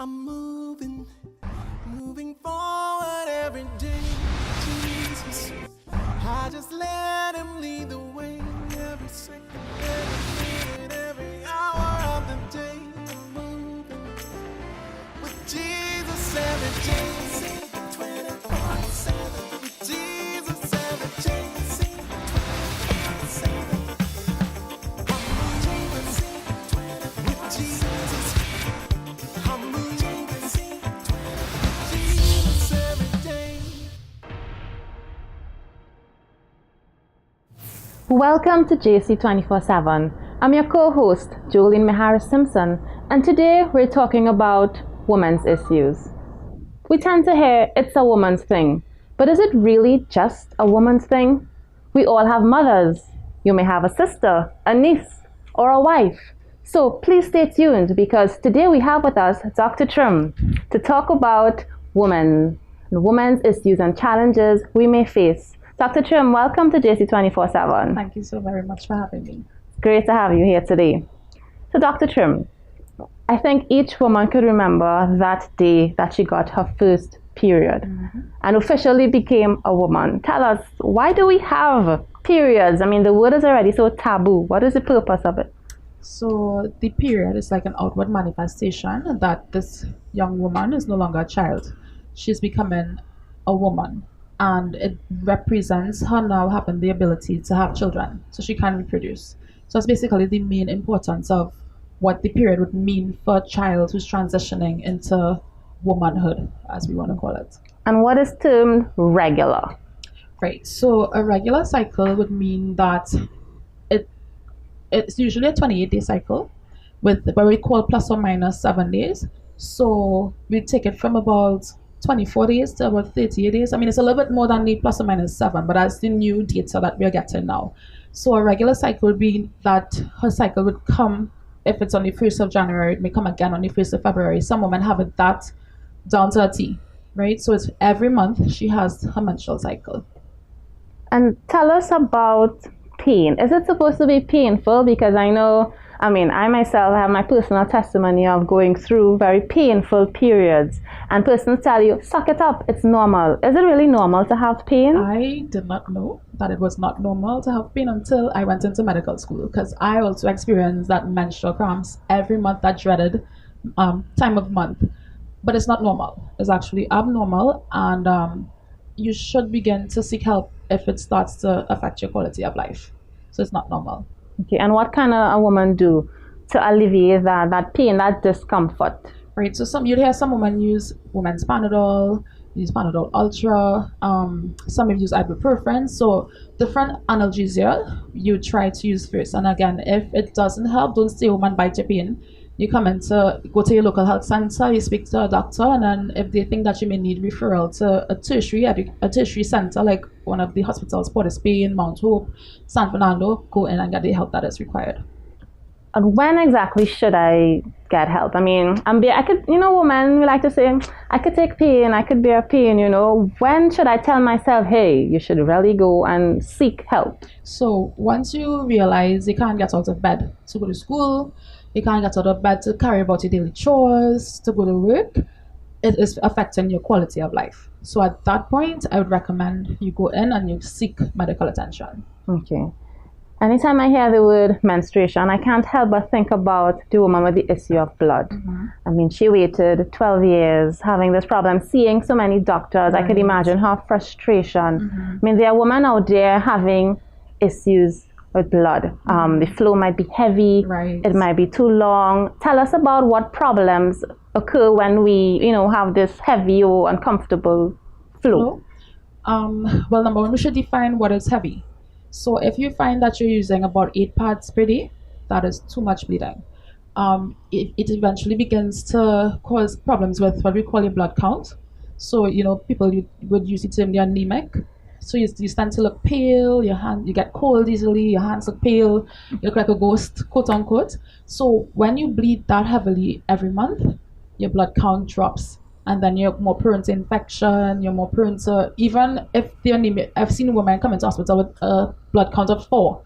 I'm moving forward every day, Jesus. I just let him lead the way every second, every minute, every hour of the day. I'm moving with Jesus every day, 24/7. With Jesus every day, 24/7. I'm moving with Jesus. I'm moving with Jesus every day. Welcome to JC 24/7. I'm your co-host, Joleen Meharris-Simpson, and today we're talking about women's issues. We tend to hear it's a woman's thing, but is it really just a woman's thing? We all have mothers. You may have a sister, a niece, or a wife. So please stay tuned because today we have with us Dr. Trim to talk about women's issues and challenges we may face. Dr. Trim, welcome to JC 24/7. Thank you so very much for having me. Great to have you here today. So Dr. Trim, I think each woman could remember that day that she got her first period and officially became a woman. Tell us, why do we have periods? I mean, the word is already so taboo. What is the purpose of it? So the period is like an outward manifestation that this young woman is no longer a child. She's becoming a woman, and it represents her now having the ability to have children, so she can reproduce. So that's basically the main importance of what the period would mean for a child who's transitioning into womanhood, as we want to call it. And what is termed regular? Right. So a regular cycle would mean that it's usually a 28-day cycle with what we call plus or minus 7 days. So we take it from about 24 days to about 38 days. I mean, it's a little bit more than the plus or minus 7, but that's the new data that we're getting now. So a regular cycle would be that her cycle would come, if it's on the 1st of January, it may come again on the 1st of February. Some women have it that down to a T, right? So it's every month she has her menstrual cycle. And tell us about pain. Is it supposed to be painful? Because I myself have my personal testimony of going through very painful periods, and persons tell you, suck it up, it's normal. Is it really normal to have pain? I did not know that it was not normal to have pain until I went into medical school, because I also experienced that menstrual cramps every month, that dreaded time of month. But it's not normal. It's actually abnormal, and you should begin to seek help if it starts to affect your quality of life. So it's not normal. Okay, and what can a woman do to alleviate that pain, that discomfort? Right, so you'd hear some women use women's Panadol, use Panadol Ultra, some use ibuprofen. So different analgesia you try to use first. And again, if it doesn't help, don't stay home and bite your pain. You go to your local health center, you speak to a doctor, and then if they think that you may need referral to a tertiary center, like one of the hospitals, Port of Spain, Mount Hope, San Fernando, go in and get the help that is required. And when exactly should I get help? I mean, women, we like to say, I could take pain, I could bear pain, When should I tell myself, hey, you should really go and seek help? So once you realize you can't get out of bed to go to school, you can't get out of bed to carry about your daily chores, to go to work, it is affecting your quality of life. So at that point, I would recommend you go in and you seek medical attention. Okay. Anytime I hear the word menstruation, I can't help but think about the woman with the issue of blood. I mean, she waited 12 years having this problem, seeing so many doctors. Right. I could imagine her frustration. I mean, there are women out there having issues with blood. The flow might be heavy, Right. It might be too long. Tell us about what problems occur when we, have this heavy or uncomfortable flow. Well, number one, we should define what is heavy. So if you find that you're using about 8 pads per day, that is too much bleeding. It eventually begins to cause problems with what we call your blood count. So, people would use the term the anemic. So you tend to look pale, you get cold easily, your hands look pale, you look like a ghost, quote unquote. So when you bleed that heavily every month, your blood count drops, and then you're more prone to infection, you're more prone to, even if the anemia, I've seen women come into hospital with a blood count of 4.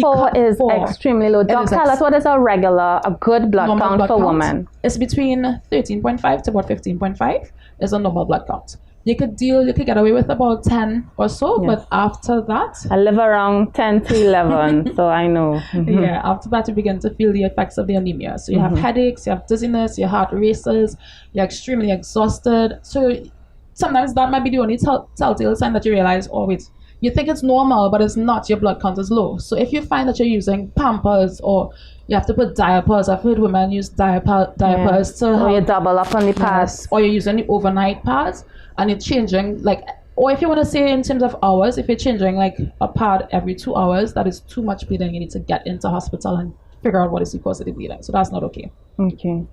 4 is extremely low. Doc, tell us what is a good blood count for women? It's between 13.5 to about 15.5 is a normal blood count. You could get away with about 10 or so, but after that... I live around 10 to 11, so I know. Yeah, after that you begin to feel the effects of the anemia. So you have headaches, you have dizziness, your heart races, you're extremely exhausted. So sometimes that might be the only telltale sign that you realize, oh wait, you think it's normal, but it's not, your blood count is low. So if you find that you're using Pampers or you have to put diapers, I've heard women use diapers to help. Or you double up on the pads. Or you're using the overnight pads and you're changing, like, or if you want to say in terms of hours, if you're changing like a pad every 2 hours, that is too much bleeding. You need to get into hospital and figure out what is the cause of the bleeding. So that's not okay. Okay.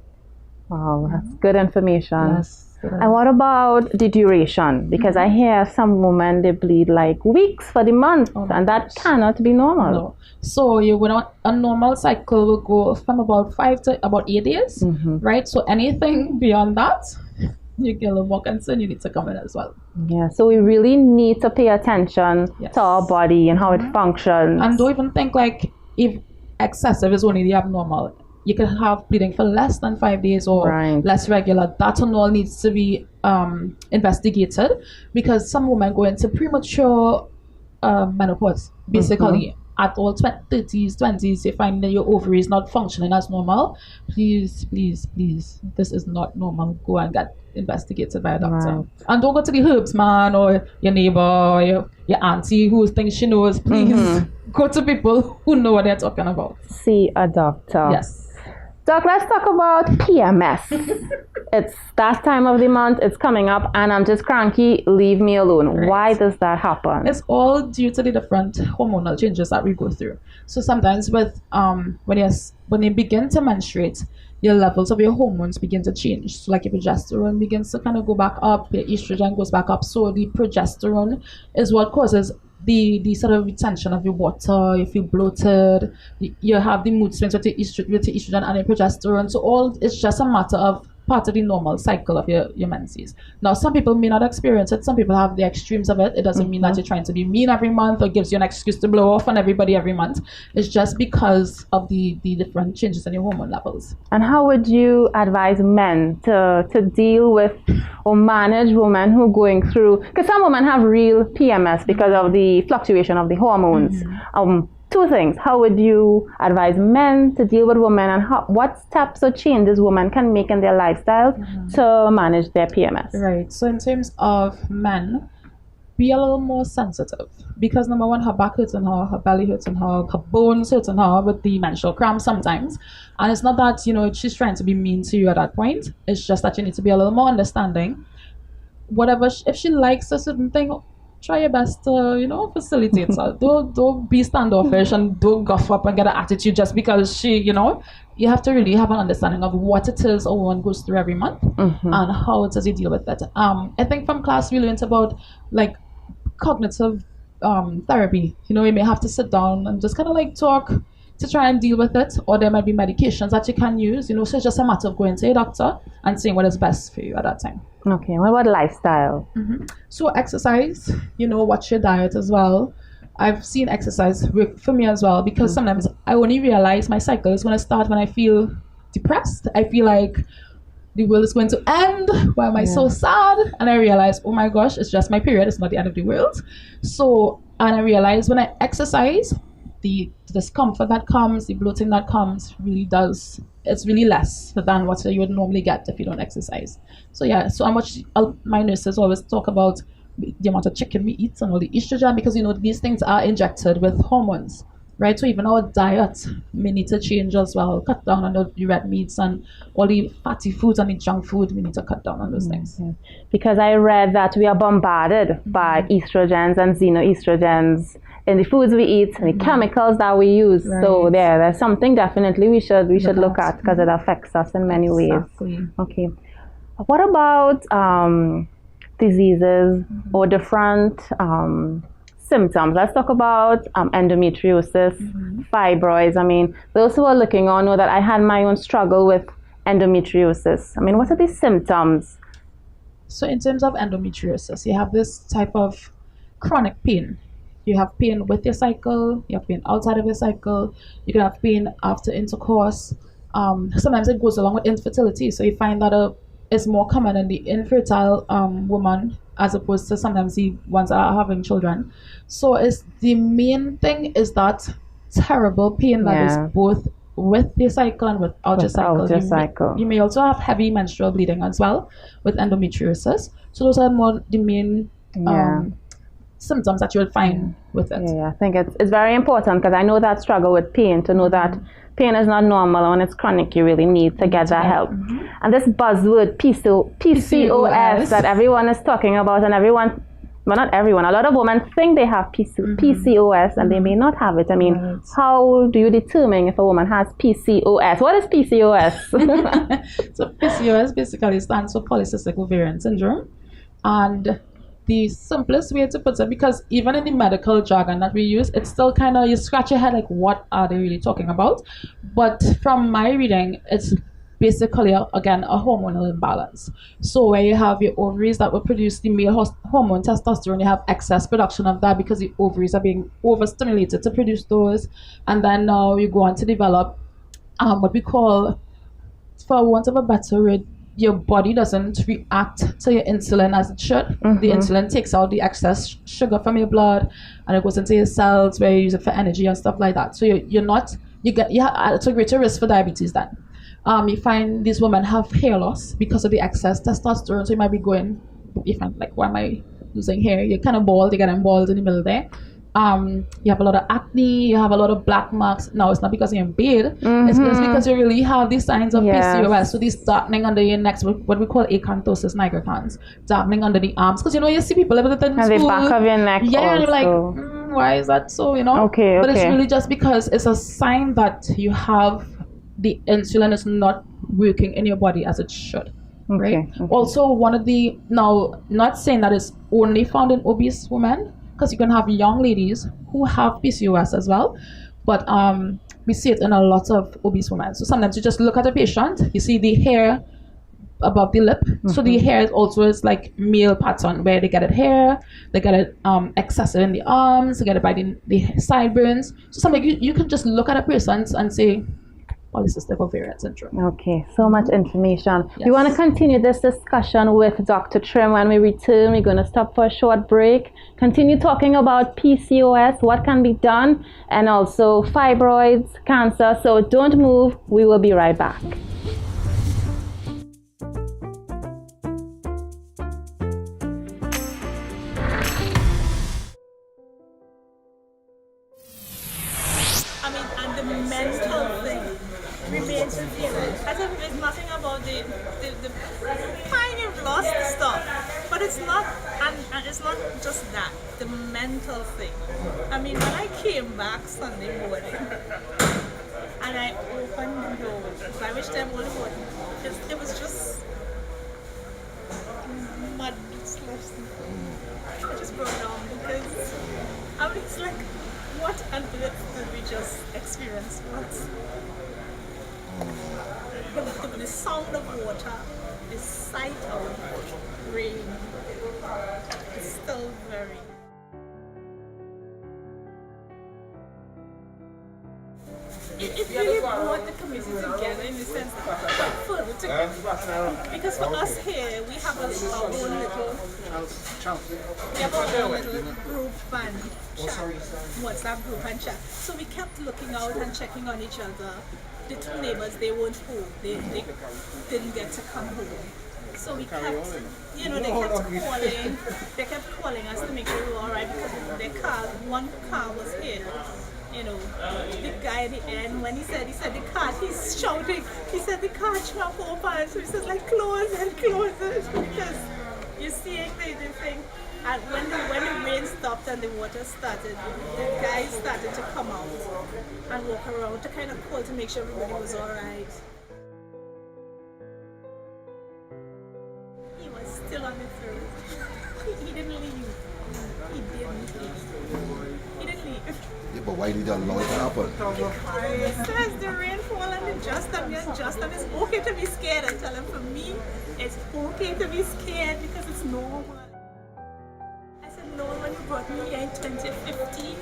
Wow, that's good information. Yes. And what about the duration? Because I hear some women, they bleed like weeks for the month, and that cannot be normal. No. So a normal cycle will go from about 5 to about 8 days, right? So anything beyond that, you get a little more concerned, you need to come in as well. Yeah, so we really need to pay attention to our body and how it functions. And don't even think like if excessive is only the abnormal. You can have bleeding for less than 5 days or less regular. That and all needs to be investigated, because some women go into premature menopause. Basically, at all 30s, 20s, you find that your ovary is not functioning as normal. Please, this is not normal. Go and get investigated by a doctor. And don't go to the herbs man or your neighbor or your auntie who thinks she knows. Please go to people who know what they're talking about. See a doctor. Yes. Doc, let's talk about PMS. It's that time of the month, it's coming up, and I'm just cranky, leave me alone. Why does that happen? It's all due to the different hormonal changes that we go through. So sometimes with when you begin to menstruate, your levels of your hormones begin to change. So like your progesterone begins to kind of go back up, your estrogen goes back up. So the progesterone is what causes the sort of retention of your water. You feel bloated, you have the mood swings with your estrogen and your progesterone. So all it's just a matter of part of the normal cycle of your menses. Now, some people may not experience it. Some people have the extremes of it. It doesn't mean that you're trying to be mean every month or gives you an excuse to blow off on everybody every month. It's just because of the different changes in your hormone levels. And how would you advise men to deal with or manage women who are going through, because some women have real PMS because of the fluctuation of the hormones. Two things. How would you advise men to deal with women, and what steps or changes women can make in their lifestyles to manage their PMS? Right. So in terms of men, be a little more sensitive, because number one, her back hurts and her belly hurts and her bones hurts and her with the menstrual cramps sometimes. And it's not that, she's trying to be mean to you at that point. It's just that you need to be a little more understanding. Whatever, if she likes a certain thing, try your best to, facilitate her. Don't be standoffish and don't guff up and get an attitude just because she, you have to really have an understanding of what it is a woman goes through every month and how it is you deal with it. I think from class we learned about like cognitive therapy. You may have to sit down and just kind of like talk to try and deal with it, or there might be medications that you can use, so it's just a matter of going to a doctor and seeing what is best for you at that time. Okay, what about lifestyle? So exercise, watch your diet as well. I've seen exercise work for me as well, because sometimes I only realize my cycle is going to start when I feel depressed. I feel like the world is going to end. Why am I so sad? And I realize, oh my gosh, it's just my period. It's not the end of the world. So, and I realize when I exercise, the discomfort that comes, the bloating that comes it's really less than what you would normally get if you don't exercise. So yeah, so my nurses always talk about the amount of chicken we eat and all the estrogen, because these things are injected with hormones, right? So even our diet may need to change as well. Cut down on the red meats and all the fatty foods and the junk food. We need to cut down on those things. Because I read that we are bombarded by estrogens and xenoestrogens in the foods we eat and the chemicals that we use. So there's something definitely we should look at, because it affects us in many ways. Okay. What about diseases or different symptoms? Let's talk about endometriosis, fibroids. I mean, those who are looking on know that I had my own struggle with endometriosis. I mean, what are the symptoms? So in terms of endometriosis, you have this type of chronic pain. You have pain with your cycle, you have pain outside of your cycle, you can have pain after intercourse. Sometimes it goes along with infertility, so you find that it's more common in the infertile woman as opposed to sometimes the ones that are having children. So it's the main thing is that terrible pain that is both with your cycle and without your cycle. You may also have heavy menstrual bleeding as well with endometriosis. So those are more the main symptoms that you'll find with it. Yeah, I think it's very important because I know that struggle with pain, to know that pain is not normal, and when it's chronic, you really need to get that help. And this buzzword PCOS that everyone is talking about, and everyone, well, not everyone, a lot of women think they have PCOS and they may not have it. I mean, how do you determine if a woman has PCOS? What is PCOS? So PCOS basically stands for polycystic ovarian syndrome. And the simplest way to put it, because even in the medical jargon that we use, it's still kind of, you scratch your head like, what are they really talking about? But from my reading, it's basically, again, a hormonal imbalance. So where you have your ovaries that will produce the male hormone testosterone, you have excess production of that because the ovaries are being overstimulated to produce those. And then now you go on to develop what we call, for want of a better word, your body doesn't react to your insulin as it should. The insulin takes out the excess sugar from your blood and it goes into your cells where you use it for energy and stuff like that. So it's a greater risk for diabetes then. You find these women have hair loss because of the excess testosterone. So you might be going, you find like, why am I losing hair? You're kind of bald, you get bald in the middle there. You have a lot of acne, you have a lot of black marks. Now, it's not because you're in bed, it's just because you really have these signs of PCOS. So these darkening under your necks, what we call acanthosis nigricans, darkening under the arms. Because, you see people with it in and school. the back of your neck also. And you're like, why is that so, Okay. But it's really just because it's a sign that you have the insulin is not working in your body as it should. Right? Also, one of the, now, not saying that it's only found in obese women, because you can have young ladies who have PCOS as well, but we see it in a lot of obese women. So sometimes you just look at a patient, you see the hair above the lip. So the hair is also like male pattern where they get it hair, they get it excessive in the arms, they get it by the sideburns. So something you can just look at a person and say, polycystic ovarian syndrome. Okay, so much information. We want to continue this discussion with Dr. Trim. When we return, we're going to stop for a short break, continue talking about PCOS, what can be done, and also fibroids, cancer. So don't move, we will be right back. And the mental thing remains the same. I think it's nothing about the fine you've lost stuff, but it's not, and it's not just that, the mental thing. I mean, when I came back Sunday morning and I opened the door, by which time all the water, it was just mud slush. I just broke down because I was like, what on earth did we just experience? The sound of water, the sight of rain, it's still very... It really brought the community together in the sense that further together. Because for us here, we have our own little group and chat, WhatsApp group and chat. So we kept looking out and checking on each other. The two neighbors, they weren't home. They didn't get to come home. So we kept, they kept calling us to make sure we were all right because their car, one car was here. The guy at the end, when he said the car, he's shouting, he said the car trunk open, so he says like close it, because you're seeing the thing. And when the rain stopped and the water started, the guys started to come out and walk around to kind of call to make sure everybody was all right. He was still on the third. He didn't leave. He didn't leave. Yeah, but why did that allow it to happen? He says the rainfall and the just and the unjust, and it's okay to be scared. I tell him, for me, it's okay to be scared because it's normal. I said, no, when you brought me here in 2015.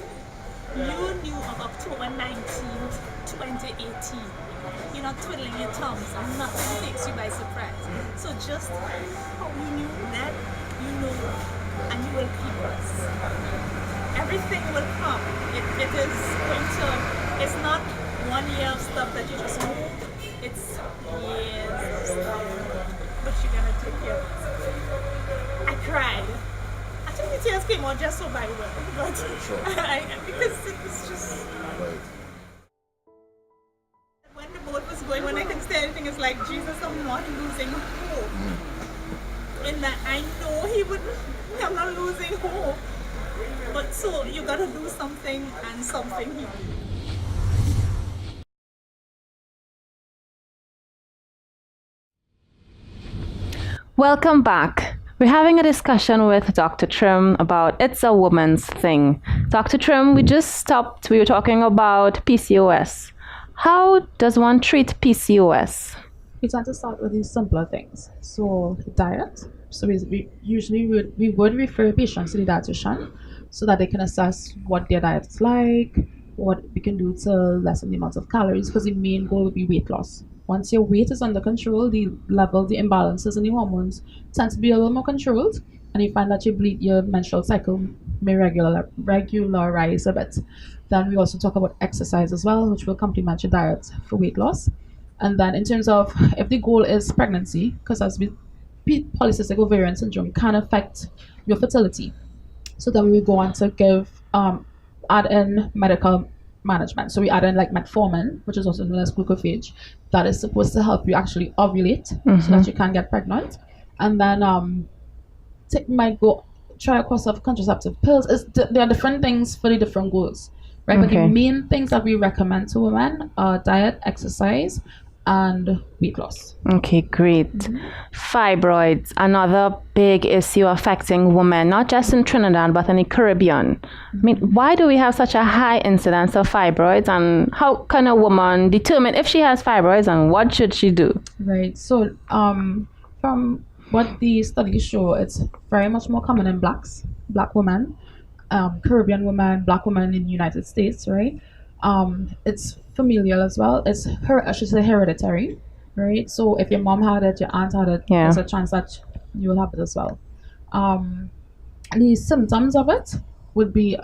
You knew of October 19th, 2018. You're not twiddling your thumbs and nothing takes you by surprise. So just how you knew that, you know, and you will keep us. Everything will come. It is going to, it's not 1 year of stuff that you just move. It's years of stuff. But you're going to take care of it. I cried. I think the tears came out just so by word. But Sure. because it was just... Right. When the boat was going, when I can say anything, it's like, Jesus, I'm not losing hope. In that I know he would, I'm not losing hope. But so you gotta do something, and something he did. Welcome back. We're having a discussion with Dr. Trim about It's a Woman's Thing. Dr. Trim, we just stopped. We were talking about PCOS. How does one treat PCOS? We tend to start with these simpler things. So diet. So we usually would refer patients to the dietitian so that they can assess what their diet is like, what we can do to lessen the amount of calories, because the main goal would be weight loss. Once your weight is under control, the imbalances in the hormones tend to be a little more controlled, and you find that your menstrual cycle may regularize a bit. Then we also talk about exercise as well, which will complement your diet for weight loss. And then in terms of if the goal is pregnancy, because as polycystic ovarian syndrome can affect your fertility. So then we will go on to add in medical management. So we add in like metformin, which is also known as glucophage, that is supposed to help you actually ovulate so that you can get pregnant. And then might go try a course of contraceptive pills. There are different things for the different goals, right? But the main things that we recommend to women are diet, exercise, and weight loss. Okay, great. Fibroids, another big issue affecting women, not just in Trinidad, but in the Caribbean. I mean, why do we have such a high incidence of fibroids, and how can a woman determine if she has fibroids, and what should she do? Right. So, from what the studies show, it's very much more common in Black women, Caribbean women, Black women in the United States, right? It's familial as well. It's hereditary, right? So if your mom had it, your aunt had it, there's a chance that you will have it as well. The symptoms of it would be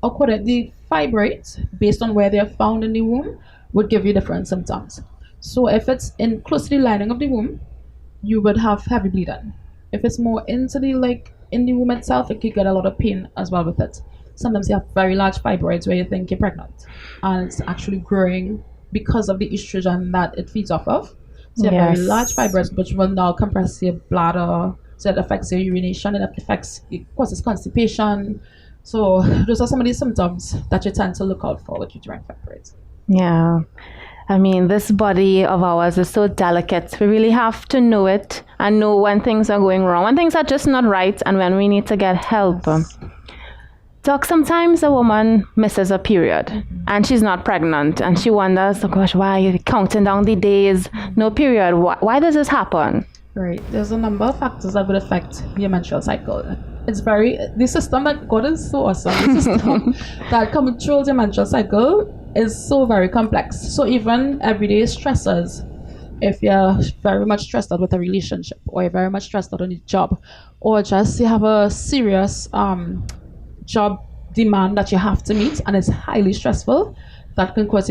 the fibroids, based on where they are found in the womb, would give you different symptoms. So if it's close to the lining of the womb, you would have heavy bleeding. If it's more in the womb itself, it could get a lot of pain as well with it. Sometimes you have very large fibroids where you think you're pregnant, and it's actually growing because of the estrogen that it feeds off of. So you have very large fibroids, which will now compress your bladder, so it affects your urination, and it causes constipation. So those are some of the symptoms that you tend to look out for with uterine fibroids. Yeah. I mean, this body of ours is so delicate. We really have to know it and know when things are going wrong, when things are just not right, and when we need to get help. Doc, sometimes a woman misses a period and she's not pregnant, and she wonders, oh gosh, why are you counting down the days? No period. Why does this happen? Right. There's a number of factors that would affect your menstrual cycle. The system that God is so awesome. The system that controls your menstrual cycle is so very complex. So even everyday stressors, if you're very much stressed out with a relationship, or you're very much stressed out on your job, or just you have a serious job demand that you have to meet and it's highly stressful, that can cause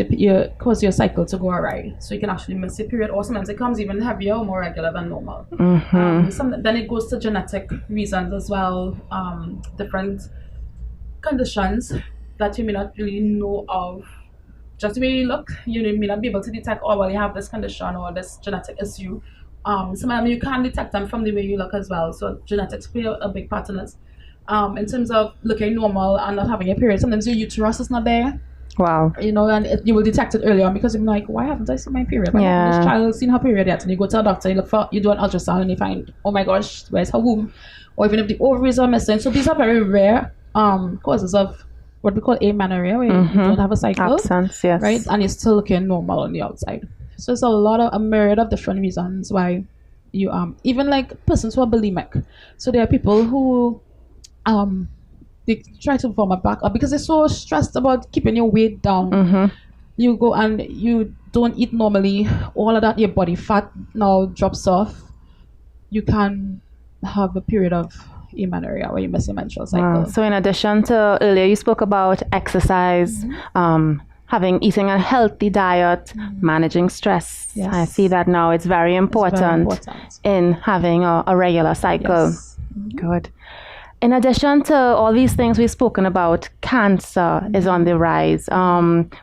your cycle to go awry. So you can actually miss your period, or sometimes it comes even heavier or more regular than normal. Then it goes to genetic reasons as well, different conditions that you may not really know of. Just the way you look, you may not be able to detect, oh well, you have this condition or this genetic issue. Some of them you can detect them from the way you look as well. So genetics play a big part in this. In terms of looking normal and not having a period, sometimes your uterus is not there. Wow. And you will detect it early on, because you're like, why haven't I seen my period? Why hasn't this child seen her period yet? And you go to a doctor, you do an ultrasound, and you find, oh my gosh, where's her womb? Or even if the ovaries are missing. So these are very rare causes of what we call amenorrhea, where you don't have a cycle. Absence, yes. Right? And you're still looking normal on the outside. So it's a myriad of different reasons why you even like persons who are bulimic. So there are people who they try to form a backup because they're so stressed about keeping your weight down. You go and you don't eat normally, all of that, your body fat now drops off. You can have a period of amenorrhea where you miss your menstrual cycle. Wow. So in addition to earlier you spoke about exercise, eating a healthy diet, managing stress. Yes. I see that now it's very important, in having a regular cycle. Yes. Good. In addition to all these things we've spoken about, cancer is on the rise.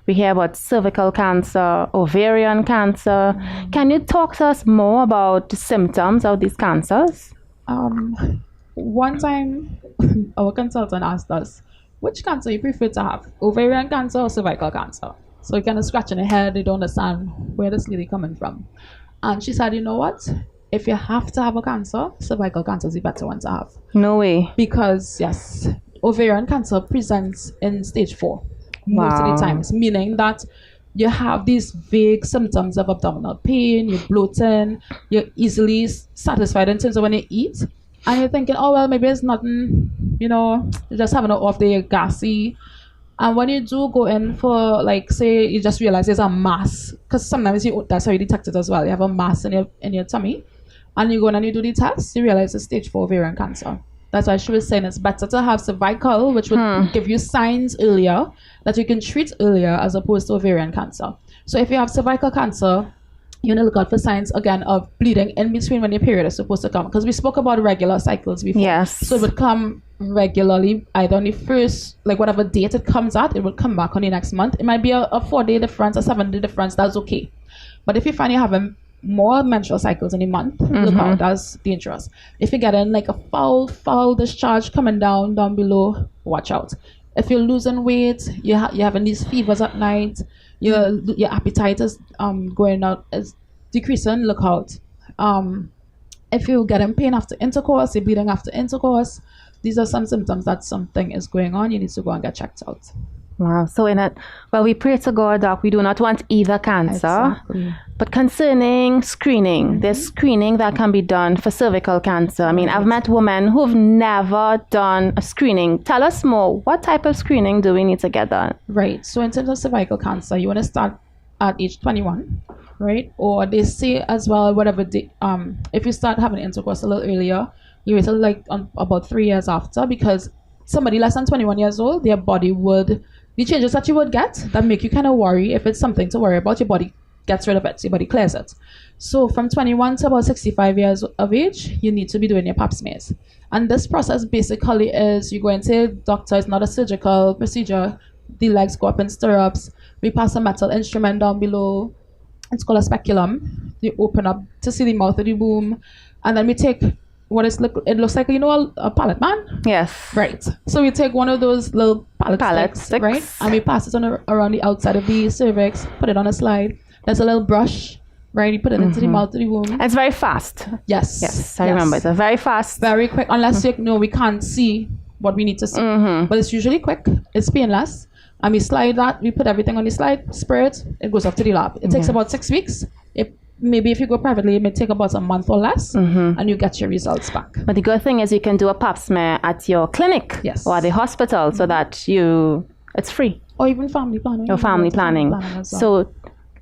We hear about cervical cancer, ovarian cancer. Can you talk to us more about the symptoms of these cancers? One time, our consultant asked us, which cancer you prefer to have, ovarian cancer or cervical cancer? So you kind of scratching your head, they don't understand where this lady coming from. And she said, you know what? If you have to have a cancer, cervical cancer is the better one to have. No way. Because, yes, ovarian cancer presents in stage 4 most of the times, meaning that you have these vague symptoms of abdominal pain, you're bloating, you're easily satisfied in terms of when you eat, and you're thinking, oh, well, maybe it's nothing, you're just having an off day, you're gassy. And when you do go in for, like, say, you just realize there's a mass, because sometimes that's how you detect it as well. You have a mass in your tummy, and you go in and you do the test, you realize it's stage 4 ovarian cancer. That's why she was saying it's better to have cervical, which would give you signs earlier that you can treat earlier as opposed to ovarian cancer. So if you have cervical cancer, you need to look out for signs, again, of bleeding in between when your period is supposed to come. Because we spoke about regular cycles before. Yes. So it would come regularly, either on the first, like whatever date it comes at, it will come back on the next month. It might be a 4-day difference, a 7-day difference, that's okay. But if you find you're having more menstrual cycles in a month, look out, that's dangerous. If you're getting like a foul discharge coming down below, watch out. If you're losing weight, you're having these fevers at night, your appetite is is decreasing, look out. If you're getting pain after intercourse, you're bleeding after intercourse, these are some symptoms that something is going on. You need to go and get checked out. Wow. So we pray to God that we do not want either cancer. Exactly. But concerning screening, there's screening that can be done for cervical cancer. I mean, I've met women who've never done a screening. Tell us more. What type of screening do we need to get done? Right. So in terms of cervical cancer, you want to start at age 21, right? Or they say as well, if you start having intercourse a little earlier, you wait till about 3 years after, because somebody less than 21 years old, their body the changes that you would get that make you kind of worry. If it's something to worry about, your body gets rid of it, your body clears it. So from 21 to about 65 years of age, you need to be doing your pap smears. And this process basically is you go into a doctor, it's not a surgical procedure. The legs go up in stirrups. We pass a metal instrument down below. It's called a speculum. They open up to see the mouth of the womb. And then we take it looks like, a pallet man? Yes. Right. So we take one of those little pallet sticks, right? And we pass it around the outside of the cervix, put it on a slide. There's a little brush, right? You put it into the mouth of the womb. It's very fast. Yes. I remember. It's very fast. Very quick, unless we can't see what we need to see. But it's usually quick. It's painless. And we slide that. We put everything on the slide, spray it goes off to the lab. It takes about 6 weeks. Maybe if you go privately, it may take about a month or less, and you get your results back. But the good thing is you can do a pap smear at your clinic or the hospital so that it's free. Or even family planning. Or family planning. So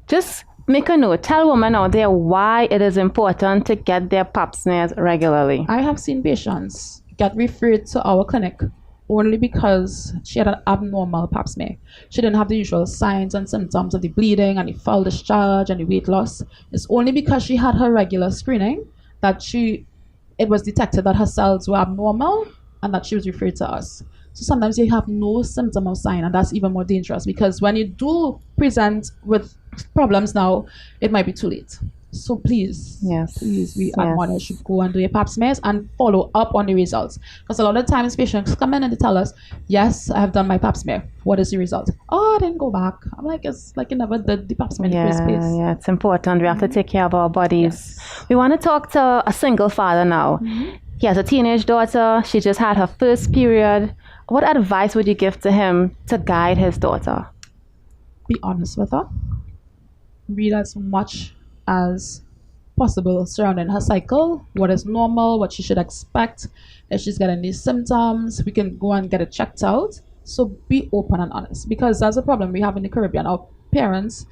just make a note. Tell women out there why it is important to get their pap smears regularly. I have seen patients get referred to our clinic only because she had an abnormal pap smear. She didn't have the usual signs and symptoms of the bleeding and the foul discharge and the weight loss. It's only because she had her regular screening that it was detected that her cells were abnormal and that she was referred to us. So sometimes you have no symptom or sign, and that's even more dangerous, because when you do present with problems now, it might be too late. So please, we admonish you go and do your pap smears and follow up on the results. Because a lot of times patients come in and they tell us, yes, I have done my pap smear. What is the result? Oh, I didn't go back. I'm like, it's like you never did the pap smear in the first place. Yeah, it's important. We have to take care of our bodies. Yes. We want to talk to a single father now. He has a teenage daughter. She just had her first period. What advice would you give to him to guide his daughter? Be honest with her. Read as much as possible surrounding her cycle, what is normal, what she should expect. If she's getting these symptoms, we can go and get it checked out. So be open and honest, because that's a problem we have in the Caribbean. Our parents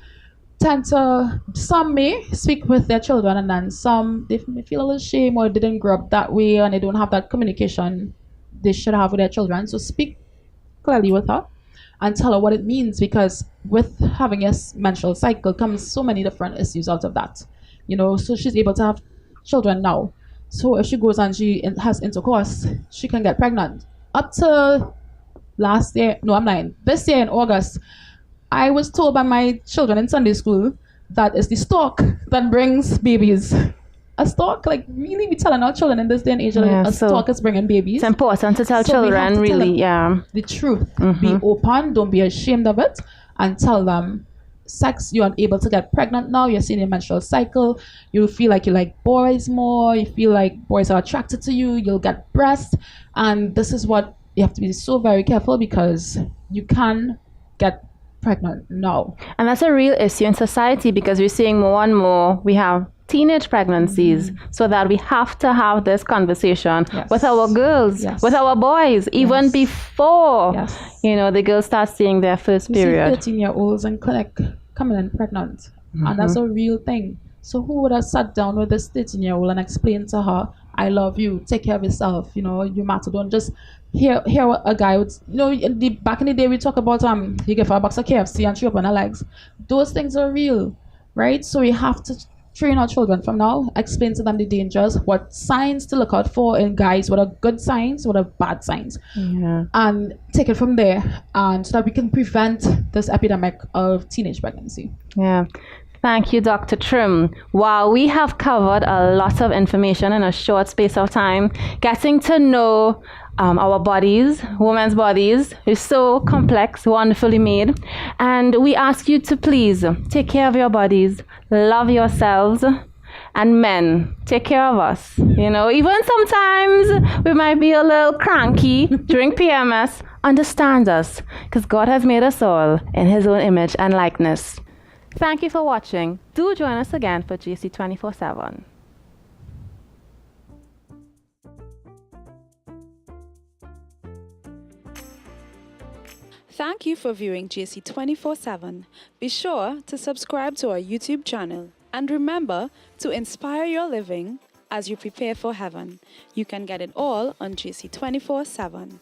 tend to, some may speak with their children, and then some, they may feel a little shame or didn't grow up that way and they don't have that communication they should have with their children. So speak clearly with her and tell her what it means, because with having a menstrual cycle comes so many different issues out of that. So she's able to have children now. So if she goes and she has intercourse, she can get pregnant. Up to this year in August, I was told by my children in Sunday school that it's the stalk that brings babies. A stalk, like really, we telling our children in this day and age that a stalk is bringing babies. It's important to tell children, really, the truth. Be open, don't be ashamed of it, and tell them, sex, you're unable to get pregnant now, you're seeing your menstrual cycle, you feel like you like boys more, you feel like boys are attracted to you, you'll get breasts, and this is what you have to be so very careful, because you can get pregnant now. And that's a real issue in society, because we're seeing more and more, we have teenage pregnancies, so that we have to have this conversation with our girls, with our boys, even before the girls start seeing their first period. 13-year-olds in clinic coming in pregnant, and that's a real thing. So who would have sat down with this 13-year-old and explained to her, I love you, take care of yourself, you matter, don't just hear a guy would, back in the day we talk about you give her a box of KFC and she open her legs. Those things are real, right? So we have to train our children from now, explain to them the dangers, what signs to look out for in guys, what are good signs, what are bad signs, and take it from there, and so that we can prevent this epidemic of teenage pregnancy. Thank you, Dr. Trim. Wow, we have covered a lot of information in a short space of time. Getting to know our bodies, women's bodies, is so complex, wonderfully made. And we ask you to please take care of your bodies, love yourselves, and men, take care of us. Even sometimes we might be a little cranky during PMS. Understand us, because God has made us all in His own image and likeness. Thank you for watching. Do join us again for JC 24/7. Thank you for viewing JC 24/7. Be sure to subscribe to our YouTube channel, and remember to inspire your living as you prepare for heaven. You can get it all on JC 24/7.